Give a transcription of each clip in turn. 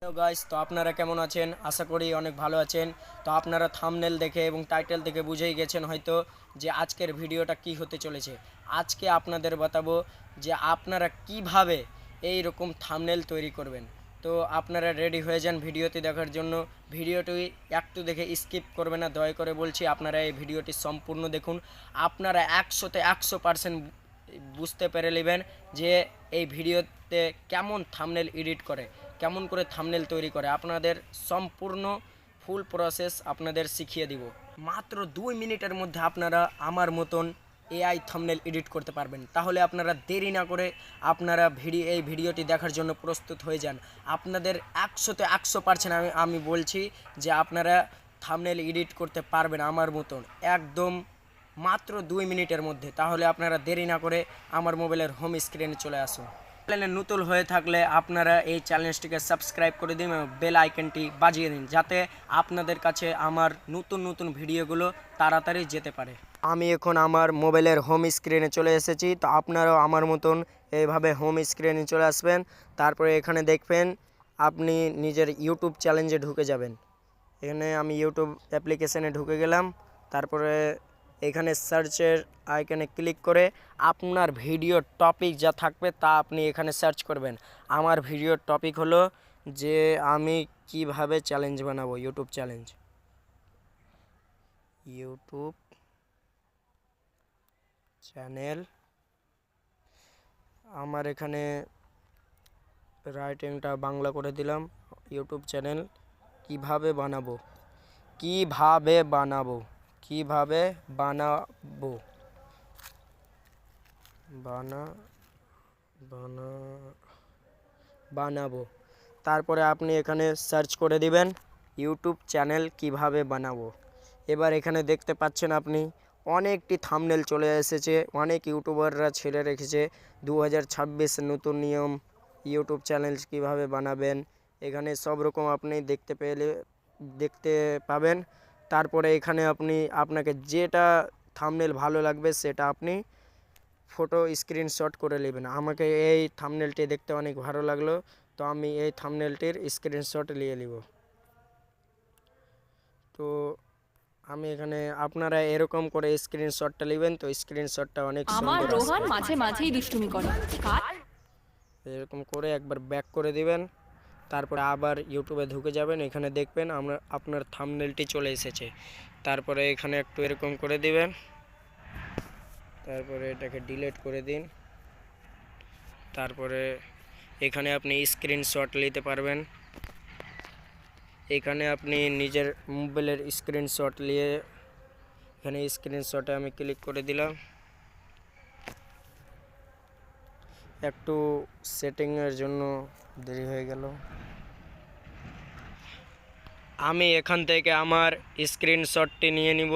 Hello guys, তো আপনারা কেমন আছেন? আশা করি অনেক ভালো আছেন। তো আপনারা থাম্বনেল দেখে এবং টাইটেল দেখে বুঝেই গেছেন হয়তো যে আজকের ভিডিওটা কি হতে চলেছে। আজকে আপনাদের বাতাবো যে আপনারা কিভাবে এই রকম থাম্বনেল তৈরি করবেন। তো আপনারা রেডি হয়ে যান ভিডিওটি দেখার জন্য। ভিডিওটি একটু দেখে স্কিপ করবেন না, দয়া করে বলছি। আপনারা এই ভিডিওটি সম্পূর্ণ দেখুন। আপনারা 100% বুঝতে পেরে নেবেন যে এই ভিডিওতে কেমন থাম্বনেল এডিট করে, কেমন করে থাম্বনেল তৈরি করে। আপনাদের সম্পূর্ণ ফুল প্রসেস আপনাদের শিখিয়ে দিব। মাত্র 2 মিনিটের মধ্যে আপনারা আমার মতন এআই থাম্বনেল এডিট করতে পারবেন। তাহলে আপনারা দেরি না করে আপনারা এই ভিডিওটি দেখার জন্য প্রস্তুত হয়ে যান। আপনাদের 100% আমি বলছি যে আপনারা থাম্বনেল এডিট করতে পারবেন আমার মতন একদম মাত্র 2 মিনিটের মধ্যে। তাহলে আপনারা দেরি না করে আমার মোবাইলের হোম স্ক্রিনে চলে আসুন। চ্যানেলে নতুন হয়ে থাকলে আপনারা এই চ্যানেলটিকে সাবস্ক্রাইব করে দিন এবং বেল আইকনটি বাজিয়ে দিন, যাতে আপনাদের কাছে আমার নতুন নতুন ভিডিওগুলো তাড়াতাড়ি যেতে পারে। আমি এখন আমার মোবাইলের হোম স্ক্রিনে চলে এসেছি। তো আপনারাও আমার মতন এইভাবে হোম স্ক্রিনে চলে আসবেন। তারপরে এখানে দেখবেন আপনি নিজের ইউটিউব চ্যানেলে ঢুকে যাবেন। এখানে আমি ইউটিউব অ্যাপ্লিকেশানে ঢুকে গেলাম। তারপরে এখানে সার্চের আইকনে ক্লিক করে আপনার ভিডিওর টপিক যা থাকবে তা আপনি এখানে সার্চ করবেন। আমার ভিডিওর টপিক হলো যে আমি কিভাবে চ্যালেঞ্জ বানাবো, ইউটিউব চ্যালেঞ্জ। ইউটিউব চ্যানেল আমার এখানে রাইটিংটা বাংলা করে দিলাম। ইউটিউব চ্যানেল কিভাবে বানাবো, কিভাবে বানাবো, কিভাবে বানাবো, বানা বানা বানাবো। তারপরে আপনি এখানে সার্চ করে দিবেন ইউটিউব চ্যানেল কিভাবে বানাবো। এবার এখানে দেখতে পাচ্ছেন আপনি অনেকটি থাম্বনেল চলে এসেছে। অনেক ইউটিউবাররা ছেড়ে রেখেছে 2026 নতুন নিয়ম, ইউটিউব চ্যানেল কিভাবে বানাবেন। এখানে সব রকম আপনি দেখতে পাবেন। তারপরে এখানে আপনাকে যেটা থাম্বনেল ভালো লাগবে সেটা আপনি ফটো স্ক্রিনশট করে নেবেন। আমাকে এই থাম্বনেলটি দেখতে অনেক ভালো লাগলো, তো আমি এই থাম্বনেলটির স্ক্রিনশট নিয়ে নিব। তো আমি এখানে আপনারা এরকম করে স্ক্রিনশটটা নেবেন। তো স্ক্রিনশটটা অনেক আমার সুন্দর রোহান আসবে। মাঝে মাঝেই দুষ্টুমি করে। কার? এরকম করে একবার ব্যাক করে দিবেন। তারপরে আবার ইউটিউবে ঢুকে যাবেন। এখানে দেখবেন আপনার থাম্বনেলটি চলে এসেছে। তারপরে এখানে একটু এরকম করে দিবেন। তারপরে এটাকে ডিলিট করে দিন। তারপরে এখানে আপনি স্ক্রিনশট নিতে পারবেন। এখানে আপনি নিজের মোবাইলের স্ক্রিনশট নিয়ে এখানে স্ক্রিনশটে আমি ক্লিক করে দিলাম। একটু সেটিংয়ের জন্য দেরি হয়ে গেল। আমি এখান থেকে আমার স্ক্রিনশটটি নিয়ে নিব।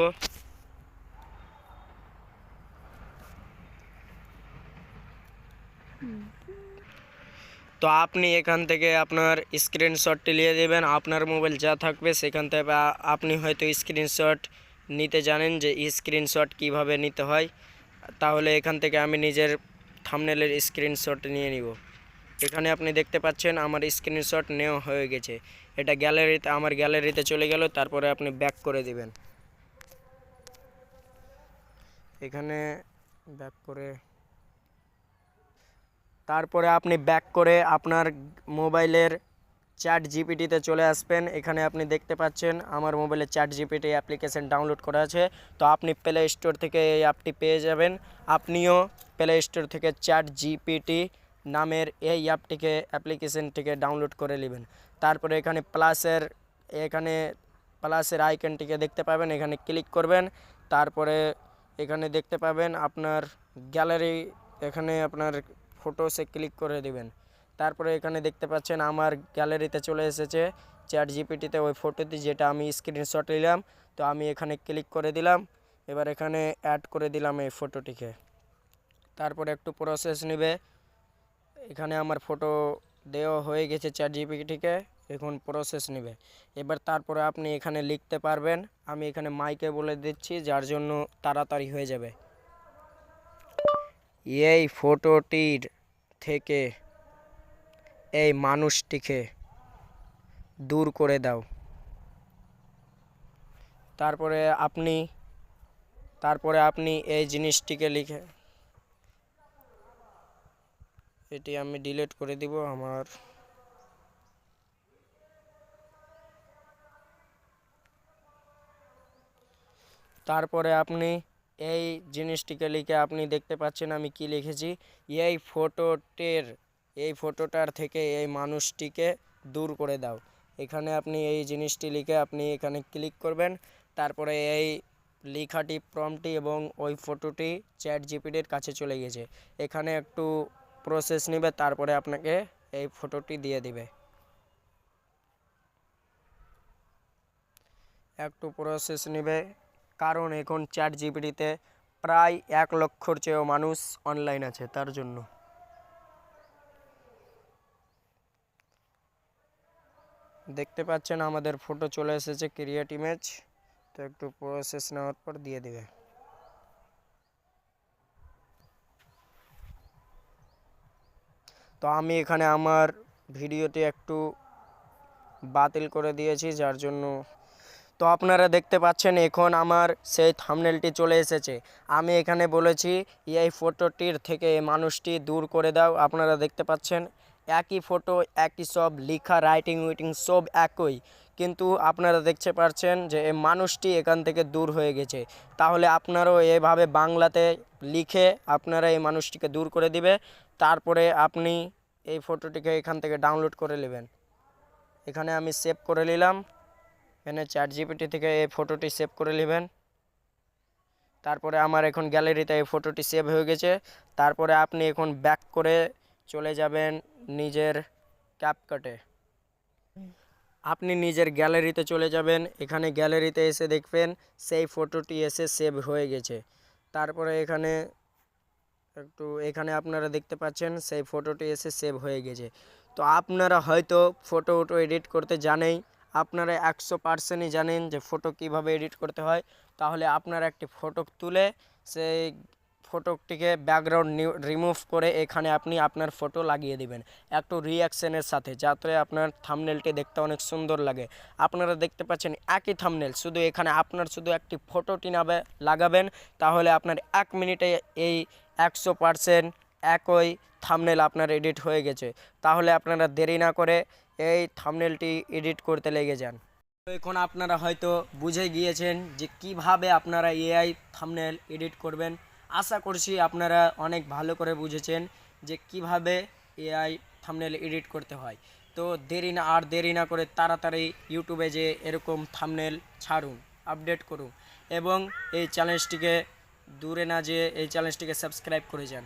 তো আপনি এখান থেকে আপনার স্ক্রিনশটটি নিয়ে দেবেন। আপনার মোবাইল যা থাকবে সেখান থেকে আপনি হয়তো স্ক্রিনশট নিতে জানেন যে স্ক্রিনশট কিভাবে নিতে হয়। তাহলে এখান থেকে আমি নিজের থাম্বনেলের স্ক্রিনশট নিয়ে নিব। এখানে আপনি দেখতে পাচ্ছেন আমার স্ক্রিনশট নেওয়া হয়ে গেছে। এটা গ্যালারিতে, আমার গ্যালারিতে চলে গেল। তারপরে আপনি ব্যাক করে দিবেন। এখানে ব্যাক করে তারপরে আপনি ব্যাক করে আপনার মোবাইলের চ্যাট জিপিটিতে চলে আসবেন। এখানে আপনি দেখতে পাচ্ছেন আমার মোবাইলে চ্যাট জিপিটি অ্যাপ্লিকেশন ডাউনলোড করা আছে। তো আপনি প্লে স্টোর থেকে এই অ্যাপটি পেয়ে যাবেন। আপনিও প্লে স্টোর থেকে চ্যাট জিপিটি নামের এই অ্যাপ্লিকেশনটিকে ডাউনলোড করে নেবেন। তারপরে এখানে প্লাসের আইকনটিকে দেখতে পাবেন, এখানে ক্লিক করবেন। তারপরে এখানে দেখতে পাবেন আপনার গ্যালারি, এখানে আপনার ফটোসে ক্লিক করে দিবেন। তারপরে এখানে দেখতে পাচ্ছেন আমার গ্যালারিতে চলে এসেছে চ্যাট জিপিটিতে ওই ফটোটি, যেটা আমি স্ক্রিনশট নিলাম। তো আমি এখানে ক্লিক করে দিলাম। এবার এখানে অ্যাড করে দিলাম এই ফটোটিকে। তারপরে একটু প্রসেস নেবে। এখানে আমার ফটো দেওয়া হয়ে গেছে চ্যাট জিপিটিকে, এখন প্রসেস নেবে। এবার তারপরে আপনি এখানে লিখতে পারবেন। আমি এখানে মাইকে বলে দিচ্ছি, যার জন্য তাড়াতাড়ি হয়ে যাবে। এই ফটোটির থেকে এই মানুষটিকে দূর করে দাও। তারপরে আপনি এই জিনিসটিকে লিখে, এটি আমি ডিলিট করে দিব আমার। তারপরে আপনি এই জিনিসটিকে লিখে, আপনি দেখতে পাচ্ছেন আমি কি লিখেছি, এই ফটোটার থেকে এই মানুষটিকে দূর করে দাও। এখানে আপনি এই জিনিসটি লিখে আপনি এখানে ক্লিক করবেন। তারপরে এই লেখাটি প্রম্পটটি এবং ওই ফটোটি চ্যাট জিপিটির কাছে চলে গেছে। এখানে একটু প্রসেস নেবে, তারপরে আপনাকে এই ফটোটি দিয়ে দিবে। একটু প্রসেস নেবে, কারণ এখন চ্যাট জিপিটিতে প্রায় 1 লক্ষর চেয়েও মানুষ অনলাইন আছে, তার জন্য। দেখতে পাচ্ছেন আমাদের ফটো চলে এসেছে ক্রিয়েট ইমেজ। তো একটু প্রসেস নেওয়ার পর দিয়ে দিবে। তো আমি এখানে আমার ভিডিওটি একটু বাতিল করে দিয়েছি, যার জন্য। তো আপনারা দেখতে পাচ্ছেন এখন আমার সেই থাম্বনেলটি চলে এসেছে। আমি এখানে বলেছি এই ফটোটির থেকে মানুষটি দূর করে দাও। আপনারা দেখতে পাচ্ছেন একই ফটো, একই সব লেখা, রাইটিং উইটিং সব একই, কিন্তু আপনারা দেখতে পাচ্ছেন যে এই মানুষটি এখান থেকে দূর হয়ে গেছে। তাহলে আপনারাও এভাবে বাংলাতে লিখে আপনারা এই মানুষটিকে দূর করে দিবে। তারপরে আপনি এই ফটোটিকে এখান থেকে ডাউনলোড করে নেবেন। এখানে আমি সেভ করে নিলাম। এখানে চ্যাট জিপিটি থেকে এই ফটোটি সেভ করে নেবেন। তারপরে আমার এখন গ্যালারিতে এই ফটোটি সেভ হয়ে গেছে। তারপরে আপনি এখন ব্যাক করে চলে যাবেন নিজের ক্যাপকাটে। আপনি নিজের গ্যালারিতে চলে যাবেন। এখানে গ্যালারিতে এসে দেখবেন সেই ফটোটি এসে সেভ হয়ে গেছে। তারপরে এখানে আপনারা দেখতে পাচ্ছেন সেই ফটোটি এসে সেভ হয়ে গেছে। তো আপনারা হয়তো ফটো এডিট করতে জানেই, আপনারা 100%ই জানেন যে ফটো কিভাবে এডিট করতে হয়। তাহলে আপনারা একটি ফটো তুলে সেই ফটোটিকে ব্যাকগ্রাউন্ড রিমুভ করে এখানে আপনি আপনার ফটো লাগিয়ে দিবেন একটু রিঅ্যাকশনের সাথে, যাতে আপনার থাম্বনেলটি দেখতে অনেক সুন্দর লাগে। আপনারা দেখতে পাচ্ছেন একই থাম্বনেল, শুধু এখানে আপনার শুধু একটি ফটোটি লাগাবেন, তাহলে আপনার 1 মিনিটে এই 100% একই থাম্বনেল আপনার এডিট হয়ে গেছে। তাহলে আপনারা দেরি না করে এই থাম্বনেলটি এডিট করতে লেগে যান। তো এখন আপনারা হয়তো বুঝে গিয়েছেন যে কিভাবে আপনারা এআই থাম্বনেল এডিট করবেন। আশা করছি আপনারা অনেক ভালো করে বুঝেছেন যে কিভাবে এআই থাম্বনেল এডিট করতে হয়। তো দেরি না করে তাড়াতাড়ি ইউটিউবে যে এরকম থাম্বনেল ছাড়ুন, আপডেট করুন এবং এই চ্যালেঞ্জটিকে দূরে না যেয়ে এই চ্যালেঞ্জটিকে সাবস্ক্রাইব করে যান।